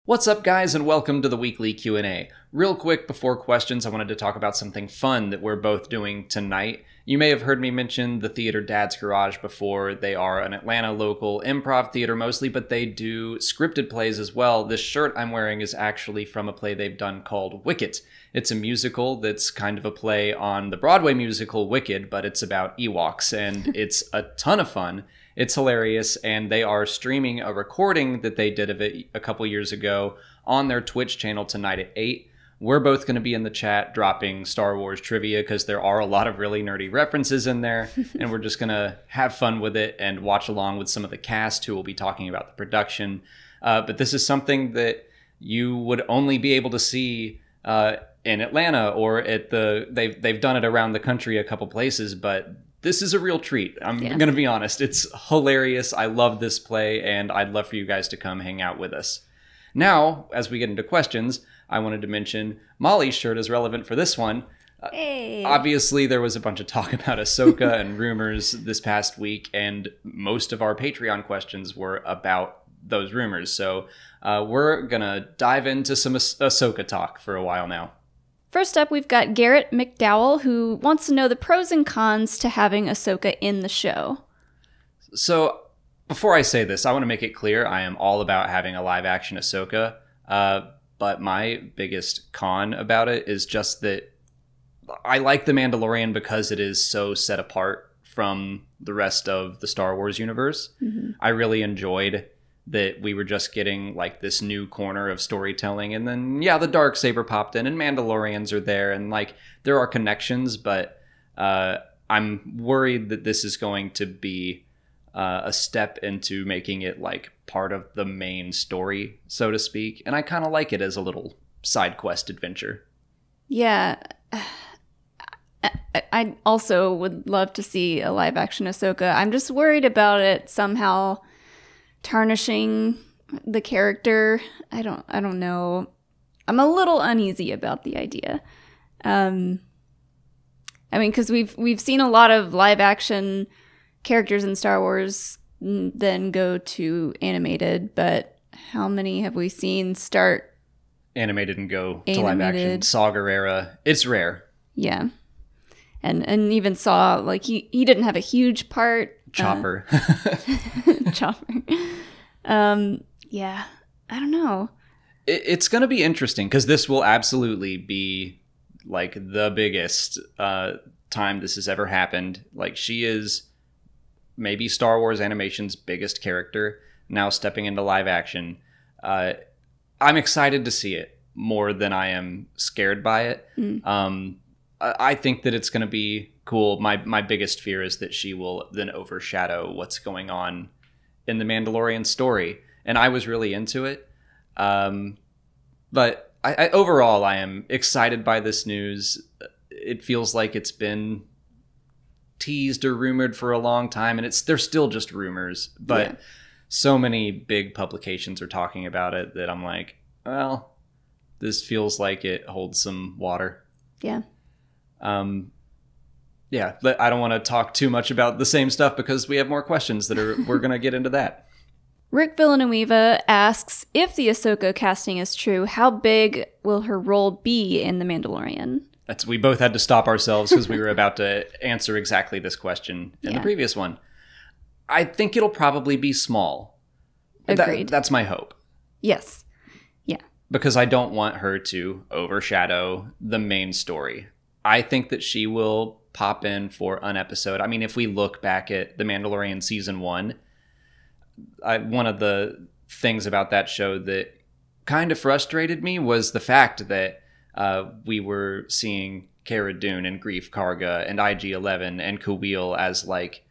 What's up, guys, and welcome to the weekly Q&A. Real quick, before questions, I wanted to talk about something fun that we're both doing tonight. You may have heard me mention the Theater Dad's Garage before. They are an Atlanta local improv theater mostly, but they do scripted plays as well. This shirt I'm wearing is actually from a play they've done called Wicked. It's a musical that's kind of a play on the Broadway musical Wicked, but it's about Ewoks, and it's a ton of fun. It's hilarious, and they are streaming a recording that they did of it a couple years ago on their Twitch channel tonight at 8. We're both going to be in the chat dropping Star Wars trivia because there are a lot of really nerdy references in there, and we're just going to have fun with it and watch along with some of the cast who will be talking about the production. But this is something that you would only be able to see in Atlanta or at they've done it around the country a couple places, but this is a real treat. I'm going to be honest. It's hilarious. I love this play, and I'd love for you guys to come hang out with us. Now, as we get into questions, I wanted to mention Molly's shirt is relevant for this one. Hey. Obviously, there was a bunch of talk about Ahsoka and rumors this past week, and most of our Patreon questions were about those rumors. So we're going to dive into some Ahsoka talk for a while now. First up, we've got Garrett McDowell, who wants to know the pros and cons to having Ahsoka in the show. So, before I say this, I want to make it clear I am all about having a live-action Ahsoka, but my biggest con about it is just that I like The Mandalorian because it is so set apart from the rest of the Star Wars universe. Mm-hmm. I really enjoyed that we were just getting like this new corner of storytelling, and then the Darksaber popped in and Mandalorians are there, and like there are connections, but I'm worried that this is going to be a step into making it like part of the main story, so to speak, and I kind of like it as a little side quest adventure. Yeah, I also would love to see a live action Ahsoka. I'm just worried about it somehow tarnishing the character. I don't know. I'm a little uneasy about the idea. I mean, because we've seen a lot of live action characters in Star Wars then go to animated, but how many have we seen start animated and go to live action? Saw Gerrera. It's rare. Yeah. And even Saw, like, he didn't have a huge part. Chopper. Chopper. Yeah, I don't know. It's going to be interesting because this will absolutely be like the biggest time this has ever happened. Like, she is maybe Star Wars animation's biggest character now stepping into live action. I'm excited to see it more than I am scared by it. I think that it's going to be cool. My biggest fear is that she will then overshadow what's going on in the Mandalorian story. And I was really into it. But I overall, I am excited by this news. It feels like it's been teased or rumored for a long time, and they're still just rumors. But so many big publications are talking about it that I'm like, well, this feels like it holds some water. Yeah. But I don't want to talk too much about the same stuff because we have more questions we're going to get into that. Rick Villanueva asks, if the Ahsoka casting is true, how big will her role be in The Mandalorian? We both had to stop ourselves because we were about to answer exactly this question in the previous one. I think it'll probably be small. Agreed. That's my hope. Yes. Yeah. Because I don't want her to overshadow the main story. I think that she will pop in for an episode. I mean, if we look back at The Mandalorian Season 1, one of the things about that show that kind of frustrated me was the fact that we were seeing Cara Dune and Greef Karga and IG-11 and Kuwil as like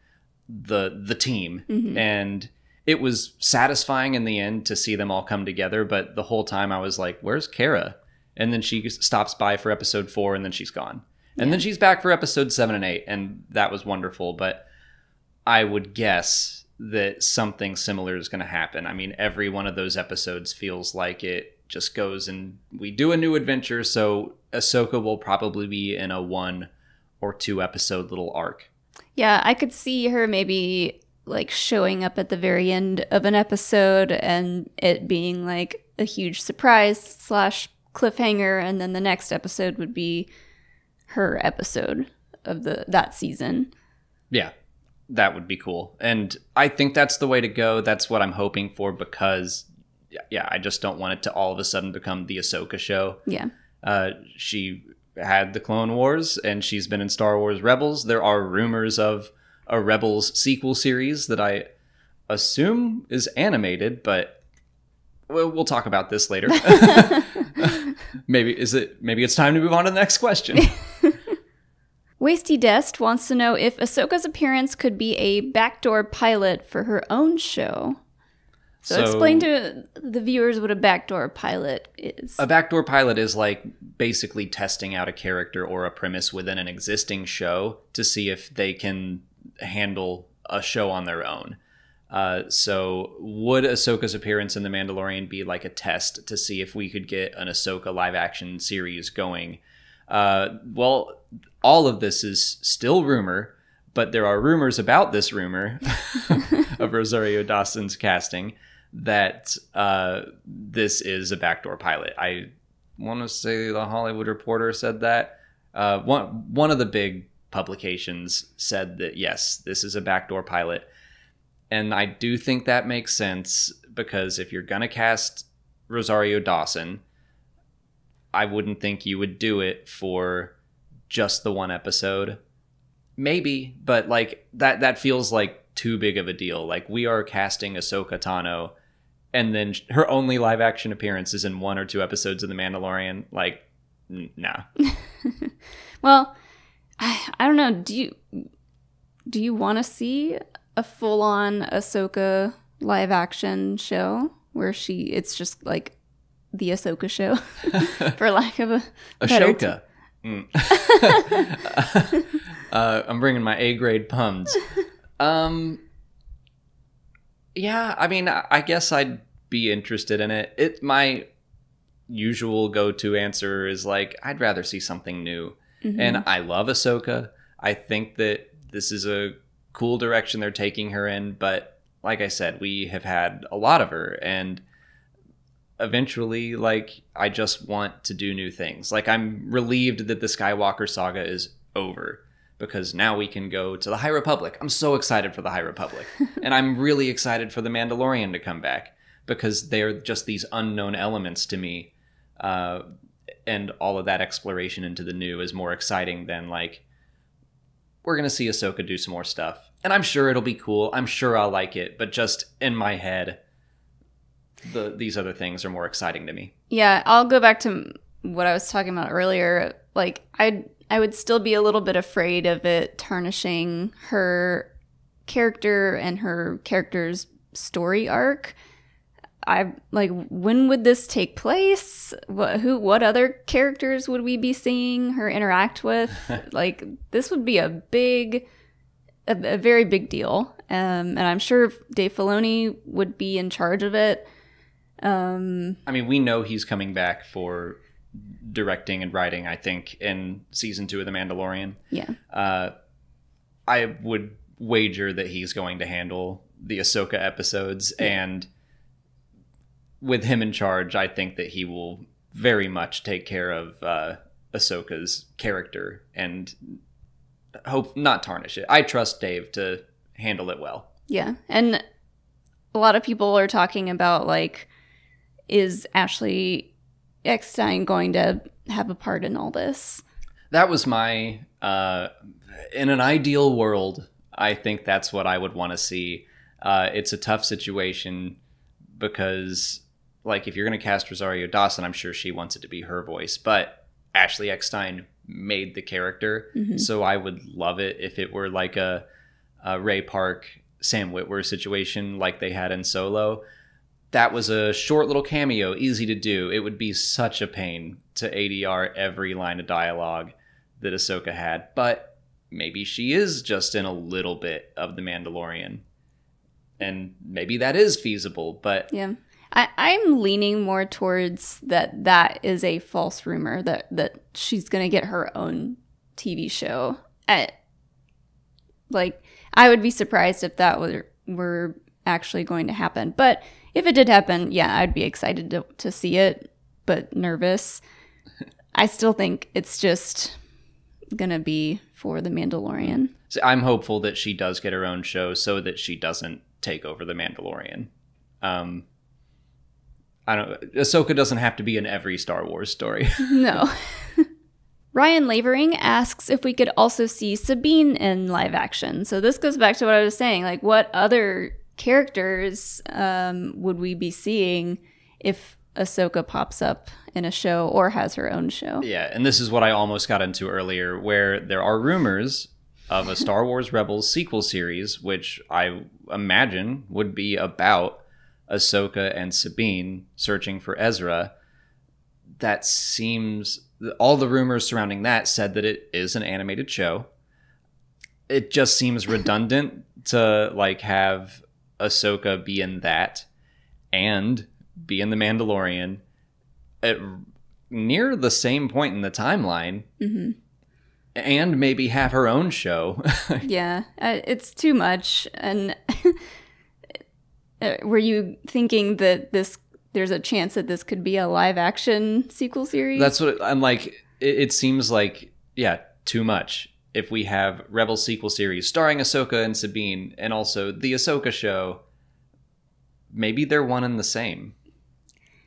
the team. Mm-hmm. And it was satisfying in the end to see them all come together. But the whole time I was like, where's Cara? And then she stops by for episode 4 and then she's gone. And then she's back for episode 7 and 8. And that was wonderful. But I would guess that something similar is going to happen. I mean, every one of those episodes feels like it just goes and we do a new adventure. So Ahsoka will probably be in a 1 or 2 episode little arc. Yeah, I could see her maybe like showing up at the very end of an episode and it being like a huge surprise slash cliffhanger, and then the next episode would be her episode of that season. Yeah, that would be cool. And I think that's the way to go. That's what I'm hoping for, because yeah, I just don't want it to all of a sudden become the Ahsoka show. Yeah. She had the Clone Wars, and she's been in Star Wars Rebels. There are rumors of a Rebels sequel series that I assume is animated, but we'll talk about this later. Maybe it's time to move on to the next question. Wasty Dest wants to know if Ahsoka's appearance could be a backdoor pilot for her own show. So explain to the viewers what a backdoor pilot is. A backdoor pilot is like basically testing out a character or a premise within an existing show to see if they can handle a show on their own. So would Ahsoka's appearance in The Mandalorian be like a test to see if we could get an Ahsoka live action series going? Well, all of this is still rumor, but there are rumors about this rumor of Rosario Dawson's casting that this is a backdoor pilot. I want to say The Hollywood Reporter said that. One of the big publications said that, yes, this is a backdoor pilot. And I do think that makes sense, because if you're going to cast Rosario Dawson, I wouldn't think you would do it for just the one episode. Maybe, but like that feels like too big of a deal. Like, we are casting Ahsoka Tano, and then her only live action appearance is in 1 or 2 episodes of The Mandalorian. Like, nah. Well, I don't know. Do you want to see a full-on Ahsoka live action show where it's just like the Ahsoka show, for lack of a better Ahsoka. I'm bringing my A-grade puns. Yeah, I mean, I guess I'd be interested in it. My usual go-to answer is like, I'd rather see something new. Mm-hmm. And I love Ahsoka. I think that this is a cool direction they're taking her in, but like I said, we have had a lot of her, and eventually, like, I just want to do new things. Like, I'm relieved that the Skywalker saga is over, because now we can go to the High Republic. I'm so excited for the High Republic. And I'm really excited for the Mandalorian to come back, because they're just these unknown elements to me. And all of that exploration into the new is more exciting than, like, we're going to see Ahsoka do some more stuff. And I'm sure it'll be cool. I'm sure I'll like it. But just in my head, these other things are more exciting to me. Yeah, I'll go back to what I was talking about earlier. Like, I would still be a little bit afraid of it tarnishing her character and her character's story arc. When would this take place? What other characters would we be seeing her interact with? Like, this would be a very big deal. And I'm sure Dave Filoni would be in charge of it. I mean, we know he's coming back for directing and writing, I think, in season 2 of The Mandalorian. Yeah. I would wager that he's going to handle the Ahsoka episodes, and with him in charge, I think that he will very much take care of Ahsoka's character and hope not tarnish it. I trust Dave to handle it well. Yeah, and a lot of people are talking about, like, is Ashley Eckstein going to have a part in all this? That was my, in an ideal world, I think that's what I would want to see. It's a tough situation because, like, if you're going to cast Rosario Dawson, I'm sure she wants it to be her voice, but Ashley Eckstein made the character, so I would love it if it were like a Ray Park, Sam Witwer situation like they had in Solo. That was a short little cameo, easy to do. It would be such a pain to ADR every line of dialogue that Ahsoka had, but maybe she is just in a little bit of The Mandalorian, and maybe that is feasible, but... Yeah. I'm leaning more towards that is a false rumor, that she's going to get her own TV show. I would be surprised if that were actually going to happen. But if it did happen, yeah, I'd be excited to see it, but nervous. I still think it's just gonna be for The Mandalorian. So I'm hopeful that she does get her own show so that she doesn't take over The Mandalorian. Ahsoka doesn't have to be in every Star Wars story. No. Ryan Lavering asks if we could also see Sabine in live action. So this goes back to what I was saying. Like, what other characters would we be seeing if Ahsoka pops up in a show or has her own show? Yeah, and this is what I almost got into earlier, where there are rumors of a Star Wars Rebels sequel series, which I imagine would be about Ahsoka and Sabine searching for Ezra. That seems... all the rumors surrounding that said that it is an animated show. It just seems redundant to like have Ahsoka be in that and be in The Mandalorian at near the same point in the timeline, and maybe have her own show. Yeah, it's too much. And were you thinking that there's a chance that this could be a live action sequel series? That's what I'm like. It seems like, yeah, too much. If we have Rebel sequel series starring Ahsoka and Sabine, and also the Ahsoka show, maybe they're one and the same.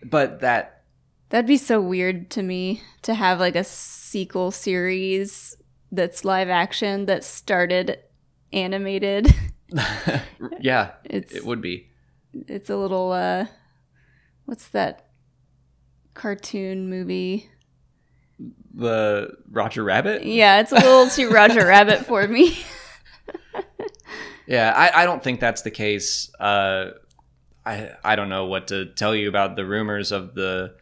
But that'd be so weird to me to have like a sequel series that's live action that started animated. Yeah, it would be. It's a little what's that cartoon movie? The Roger Rabbit? Yeah, it's a little too Roger Rabbit for me. Yeah, I don't think that's the case. I don't know what to tell you about the rumors of the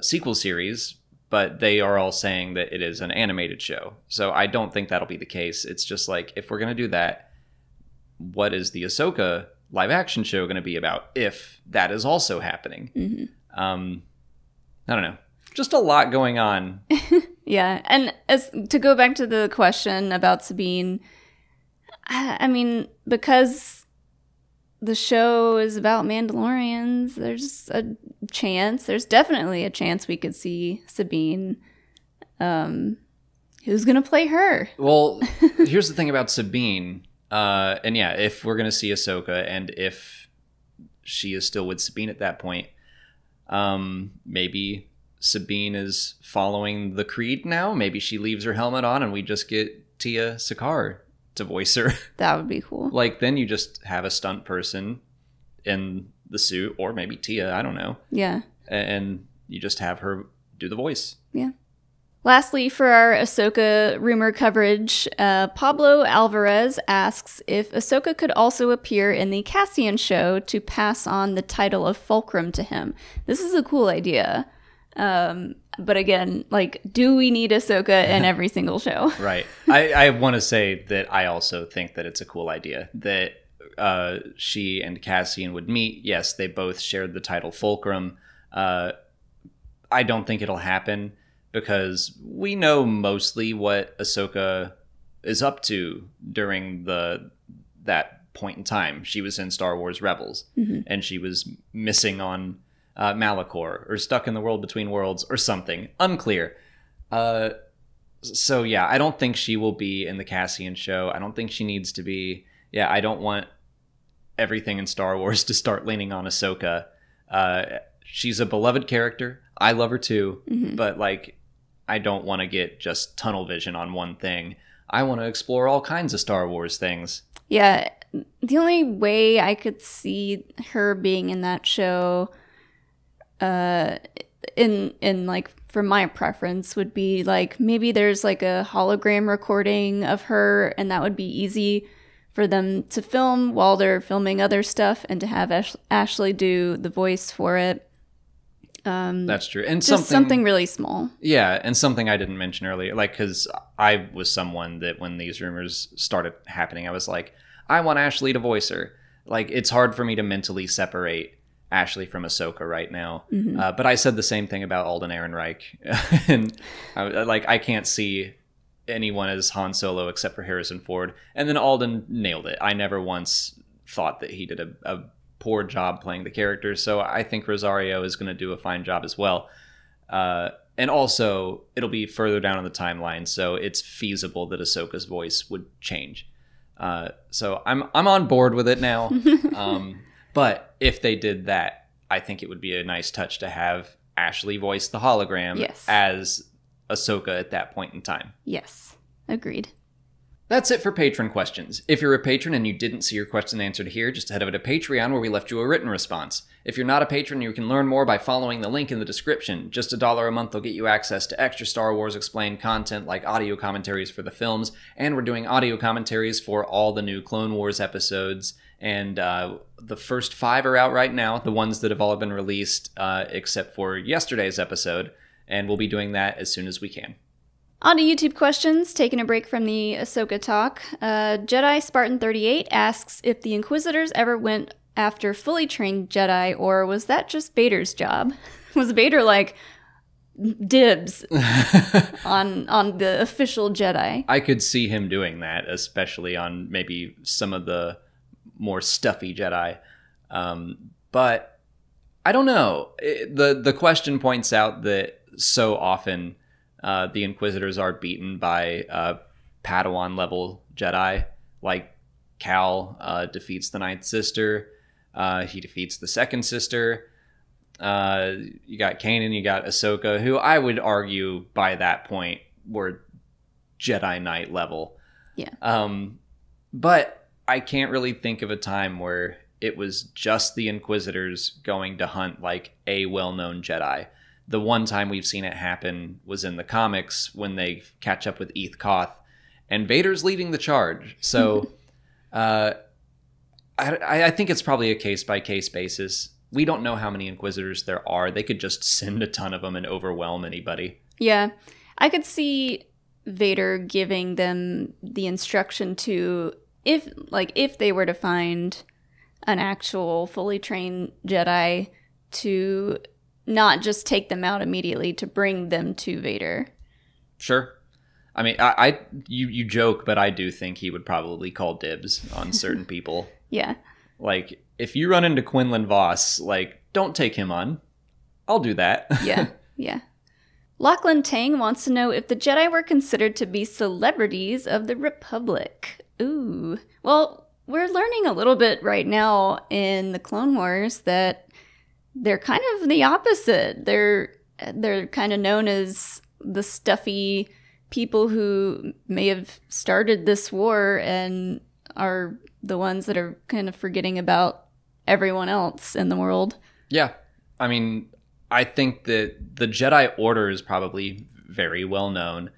sequel series, but they are all saying that it is an animated show. So I don't think that'll be the case. It's just like, if we're going to do that, what is the Ahsoka live action show going to be about if that is also happening? I don't know. Just a lot going on. Yeah. And to go back to the question about Sabine, I mean, because the show is about Mandalorians, there's definitely a chance we could see Sabine. Who's going to play her? Well, here's the thing about Sabine. And yeah, if we're going to see Ahsoka and if she is still with Sabine at that point, maybe Sabine is following the creed now. Maybe she leaves her helmet on and we just get Tia Sakar to voice her. That would be cool. Like, then you just have a stunt person in the suit, or maybe Tia, I don't know. Yeah. And you just have her do the voice. Yeah. Lastly, for our Ahsoka rumor coverage, Pablo Alvarez asks if Ahsoka could also appear in the Cassian show to pass on the title of fulcrum to him. This is a cool idea. But again, like, do we need Ahsoka in every single show? Right. I want to say that I also think that it's a cool idea that she and Cassian would meet. Yes, they both shared the title fulcrum. I don't think it'll happen because we know mostly what Ahsoka is up to during that point in time. She was in Star Wars Rebels, and she was missing on Malachor, or stuck in the world between worlds, or something. Unclear. So yeah, I don't think she will be in the Cassian show. I don't think she needs to be. Yeah, I don't want everything in Star Wars to start leaning on Ahsoka. She's a beloved character. I love her too, but like, I don't want to get just tunnel vision on one thing. I want to explore all kinds of Star Wars things. Yeah, the only way I could see her being in that show, in like, for my preference, would be like, maybe there's like a hologram recording of her, and that would be easy for them to film while they're filming other stuff, and to have Ashley do the voice for it. That's true. And just something really small. Yeah, and something I didn't mention earlier, like, because I was someone that when these rumors started happening, I was like, I want Ashley to voice her. Like, it's hard for me to mentally separate Ashley from Ahsoka right now. But I said the same thing about Alden Ehrenreich. And I can't see anyone as Han Solo except for Harrison Ford. And then Alden nailed it. I never once thought that he did a poor job playing the character. So I think Rosario is going to do a fine job as well. And also, it'll be further down in the timeline, so it's feasible that Ahsoka's voice would change. So I'm on board with it now. But if they did that, I think it would be a nice touch to have Ashley voice the hologram as Ahsoka at that point in time. Yes, agreed. That's it for patron questions. If you're a patron and you didn't see your question answered here, just head over to Patreon where we left you a written response. If you're not a patron, you can learn more by following the link in the description. Just $1 a month will get you access to extra Star Wars Explained content like audio commentaries for the films, and we're doing audio commentaries for all the new Clone Wars episodes, and the first 5 are out right now, the ones that have all been released except for yesterday's episode, and we'll be doing that as soon as we can. On to YouTube questions, taking a break from the Ahsoka talk. Jedi Spartan 38 asks if the Inquisitors ever went after fully trained Jedi, or was that just Vader's job? Was Vader like dibs on the official Jedi? I could see him doing that, especially on maybe some of the more stuffy Jedi. But I don't know. The question points out that so often the Inquisitors are beaten by Padawan-level Jedi. Like Cal defeats the Ninth Sister. He defeats the Second Sister. You got Kanan, you got Ahsoka, who I would argue by that point were Jedi Knight level. Yeah. But I can't really think of a time where it was just the Inquisitors going to hunt like a well-known Jedi. The one time we've seen it happen was in the comics when they catch up with Eth Koth, and Vader's leading the charge. So I think it's probably a case-by-case basis. We don't know how many Inquisitors there are. They could just send a ton of them and overwhelm anybody. Yeah. I could see Vader giving them the instruction to, if they were to find an actual fully trained Jedi, to not just take them out immediately, to bring them to Vader. Sure. I mean, you joke, but I do think he would probably call dibs on certain people. Yeah. Like, if you run into Quinlan Voss, like, don't take him on. I'll do that. Yeah. Lachlan Tang wants to know if the Jedi were considered to be celebrities of the Republic. Ooh. Well, we're learning a little bit right now in the Clone Wars that they're kind of the opposite. They're kind of known as the stuffy people who may have started this war and are the ones that are kind of forgetting about everyone else in the world. Yeah. I mean, I think that the Jedi Order is probably very well known.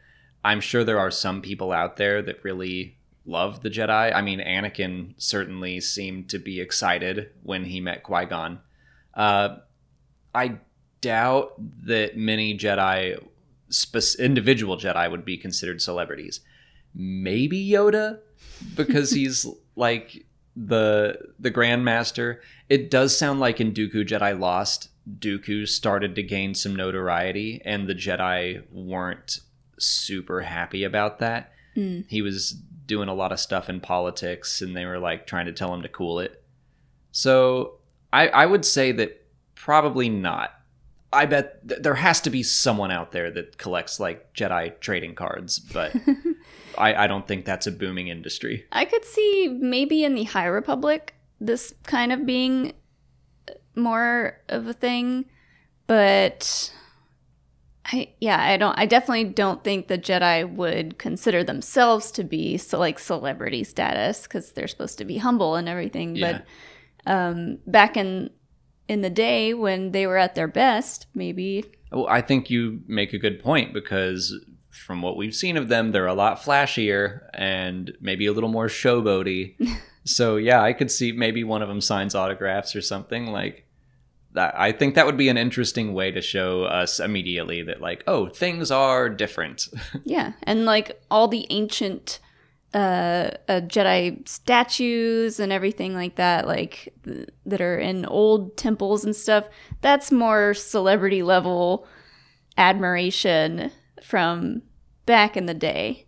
I'm sure there are some people out there that really love the Jedi. I mean, Anakin certainly seemed to be excited when he met Qui-Gon. I doubt that many Jedi, individual Jedi, would be considered celebrities. Maybe Yoda, because he's like the Grandmaster. It does sound like in Dooku Jedi Lost, Dooku started to gain some notoriety, and the Jedi weren't super happy about that. He was doing a lot of stuff in politics, and they were like trying to tell him to cool it. So I would say that probably not. I bet there has to be someone out there that collects like Jedi trading cards, but I don't think that's a booming industry. I could see maybe in the High Republic this kind of being more of a thing, but I definitely don't think the Jedi would consider themselves to be celebrity status, because they're supposed to be humble and everything. Yeah. But back in the day when they were at their best, maybe. Well, I think you make a good point, because from what we've seen of them, they're a lot flashier and maybe a little more showboaty. So yeah, I could see maybe one of them signs autographs or something like that. I think that would be an interesting way to show us immediately that like, oh, things are different. Yeah, and like all the ancient Jedi statues and everything like that, like that are in old temples and stuff, that's more celebrity level admiration from back in the day.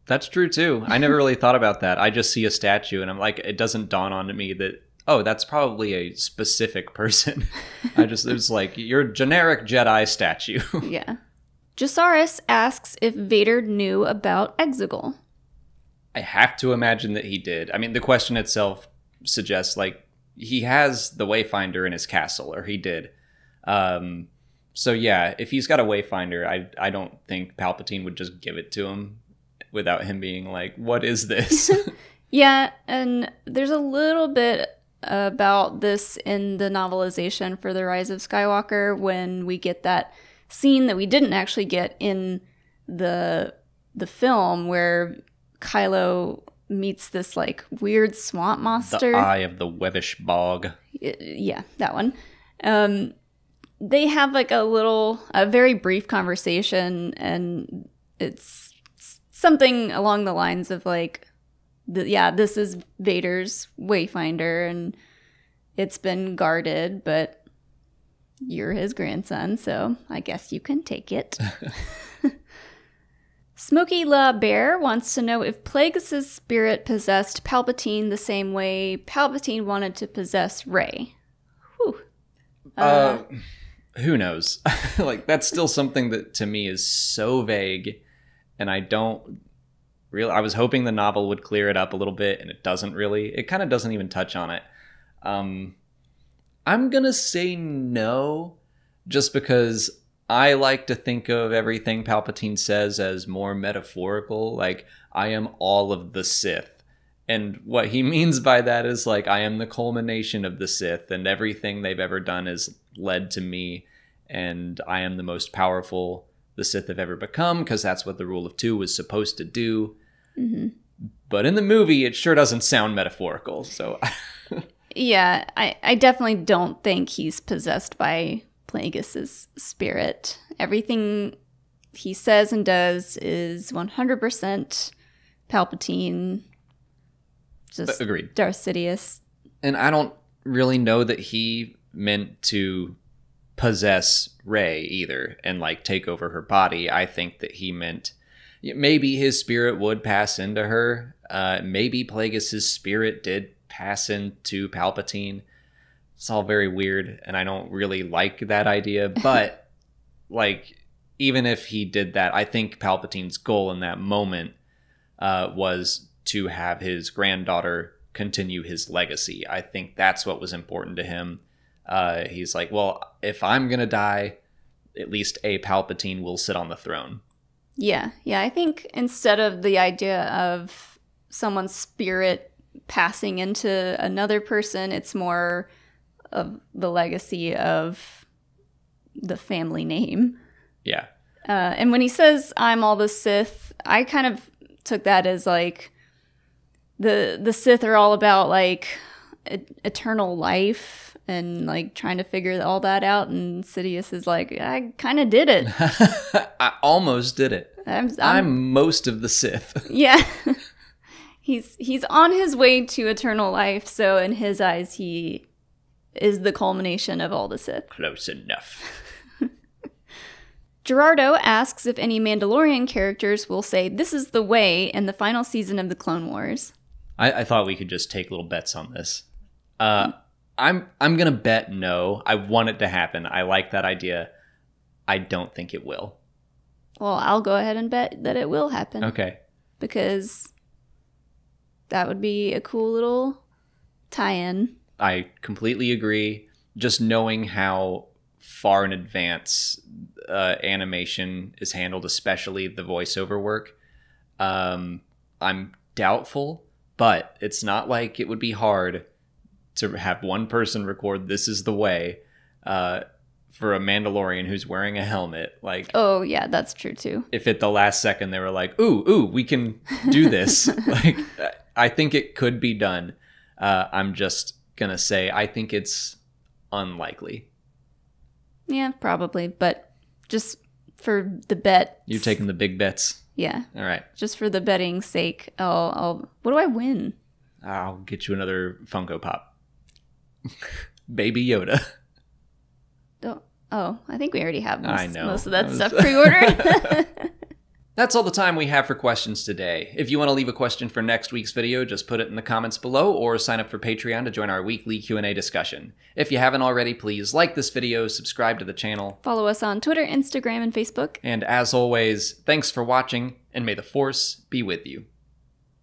That's true too. I never really thought about that. I just see a statue and I'm like, it doesn't dawn on me that, oh, that's probably a specific person. It was like, your generic Jedi statue. Yeah. Jasaris asks if Vader knew about Exegol. I have to imagine that he did. I mean, the question itself suggests, like, he has the Wayfinder in his castle, or he did. So yeah, if he's got a Wayfinder, I don't think Palpatine would just give it to him without him being like, what is this? Yeah, and there's a little bit about this in the novelization for The Rise of Skywalker when we get that scene that we didn't actually get in the film where Kylo meets this like weird swamp monster. The Eye of the Webbish Bog. Yeah, that one. They have like a very brief conversation, and it's something along the lines of like, this is Vader's Wayfinder, and it's been guarded, but you're his grandson, so I guess you can take it. Smokey La Bear wants to know if Plagueis' spirit possessed Palpatine the same way Palpatine wanted to possess Rey. Whew. Who knows? Like, that's still something that to me is so vague, and I don't really. I was hoping the novel would clear it up a little bit, and it doesn't really. It kind of doesn't even touch on it. I'm gonna say no, just because I like to think of everything Palpatine says as more metaphorical. Like, I am all of the Sith. And what he means by that is, like, I am the culmination of the Sith, and everything they've ever done has led to me, and I am the most powerful the Sith have ever become, because that's what the Rule of Two was supposed to do. Mm-hmm. But in the movie, it sure doesn't sound metaphorical, so... Yeah, I definitely don't think he's possessed by Plagueis' spirit. Everything he says and does is 100% Palpatine. Just agreed. Darth Sidious. And I don't really know that he meant to possess Rey either and like take over her body. I think that he meant maybe his spirit would pass into her. Maybe Plagueis' spirit did pass into Palpatine. It's all very weird, and I don't really like that idea. But like, even if he did that, I think Palpatine's goal in that moment was to have his granddaughter continue his legacy. I think that's what was important to him. He's like, well, if I'm gonna die, at least a Palpatine will sit on the throne. Yeah. I think instead of the idea of someone's spirit passing into another person, it's more of the legacy of the family name. Yeah. And when he says, I'm all the Sith, I kind of took that as like the Sith are all about like eternal life and like trying to figure all that out. And Sidious is like, I kind of did it. I almost did it. I'm most of the Sith. Yeah. He's on his way to eternal life, so in his eyes, he is the culmination of all the Sith. Close enough. Gerardo asks if any Mandalorian characters will say, this is the way in the final season of the Clone Wars. I thought we could just take little bets on this. I'm gonna bet no. I want it to happen. I like that idea. I don't think it will. Well, I'll go ahead and bet that it will happen. Okay. Because that would be a cool little tie-in. I completely agree. Just knowing how far in advance animation is handled, especially the voiceover work, I'm doubtful, but it's not like it would be hard to have one person record "This is the way" for a Mandalorian who's wearing a helmet. Like, oh yeah, that's true too. If at the last second they were like, "Ooh, we can do this," like, I think it could be done. I'm just gonna say I think it's unlikely. Yeah, probably, but just for the bet. You're taking the big bets. Yeah. All right. Just for the betting's sake, I'll. What do I win? I'll get you another Funko Pop. Baby Yoda. Oh, I think we already have most of that was... stuff pre-ordered. That's all the time we have for questions today. If you want to leave a question for next week's video, just put it in the comments below or sign up for Patreon to join our weekly Q&A discussion. If you haven't already, please like this video, subscribe to the channel. Follow us on Twitter, Instagram, and Facebook. And as always, thanks for watching, and may the Force be with you.